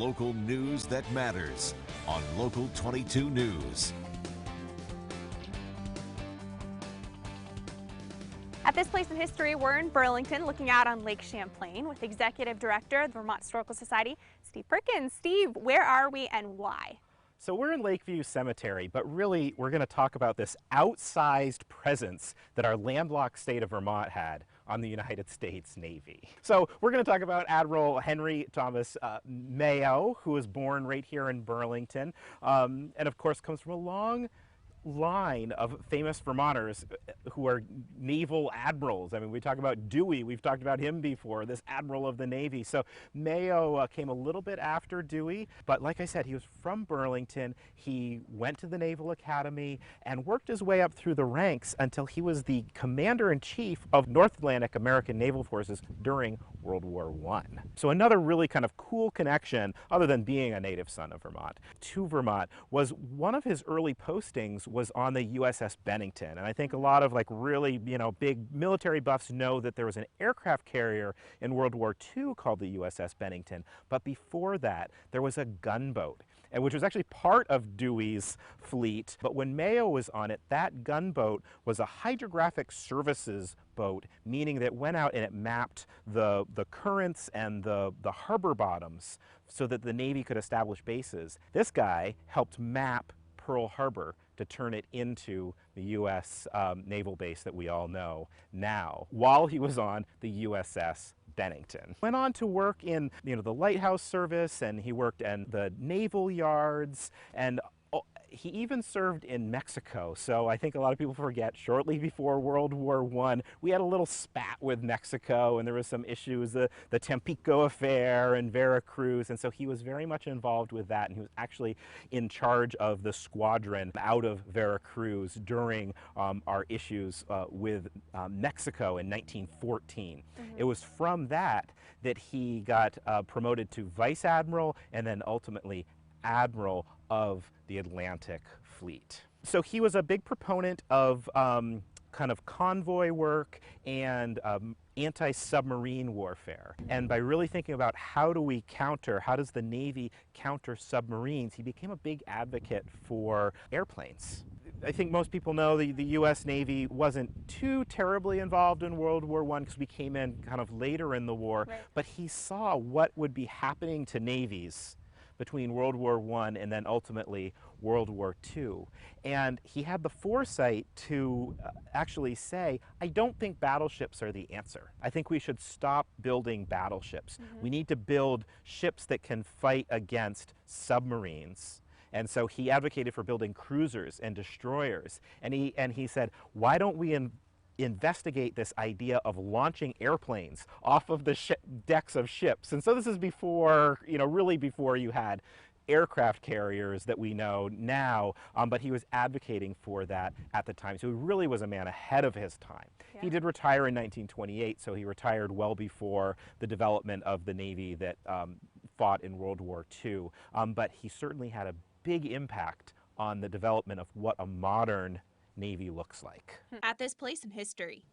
local news that matters on Local 22 News. At this place in history, we're in Burlington looking out on Lake Champlain with Executive Director of the Vermont Historical Society, Steve Perkins. Steve, where are we and why? So we're in Lakeview Cemetery, but really we're going to talk about this outsized presence that our landlocked state of Vermont had on the United States Navy. So we're going to talk about Admiral Henry Thomas Mayo, who was born right here in Burlington, and of course comes from a long line of famous Vermonters who are naval admirals. I mean, we talk about Dewey, we've talked about him before, this admiral of the Navy. So Mayo came a little bit after Dewey, but like I said, he was from Burlington. He went to the Naval Academy and worked his way up through the ranks until he was the commander-in-chief of North Atlantic American Naval Forces during World War I. So another really kind of cool connection, other than being a native son of Vermont, to Vermont was one of his early postings was on the USS Bennington. And I think a lot of really, big military buffs know that there was an aircraft carrier in World War II called the USS Bennington. But before that, there was a gunboat, which was actually part of Dewey's fleet. But when Mayo was on it, that gunboat was a hydrographic services boat, meaning that it went out and it mapped the currents and the harbor bottoms so that the Navy could establish bases. This guy helped map Pearl Harbor to turn it into the U.S. naval base that we all know now, while he was on the USS Bennington. Went on to work in the lighthouse service, and he worked in the naval yards, and he even served in Mexico. So I think a lot of people forget, shortly before World War I, we had a little spat with Mexico, and there was some issues, the Tampico affair and Veracruz, and so he was very much involved with that, and he was actually in charge of the squadron out of Veracruz during our issues with Mexico in 1914. It was from that he got promoted to Vice Admiral and then ultimately Admiral of the Atlantic Fleet. So he was a big proponent of kind of convoy work and anti-submarine warfare. And by really thinking about how does the Navy counter submarines, he became a big advocate for airplanes. I think most people know the U.S. Navy wasn't too terribly involved in World War I because we came in kind of later in the war, right. But he saw what would be happening to navies between World War I and then ultimately World War II. And he had the foresight to actually say, I don't think battleships are the answer. I think we should stop building battleships. We need to build ships that can fight against submarines. And so he advocated for building cruisers and destroyers. And he said, why don't we investigate this idea of launching airplanes off of the decks of ships? And so this is before, really before you had aircraft carriers that we know now, but he was advocating for that at the time. So he really was a man ahead of his time. Yeah. He did retire in 1928, so he retired well before the development of the Navy that fought in World War II. But he certainly had a big impact on the development of what a modern Navy looks like. At this place in history.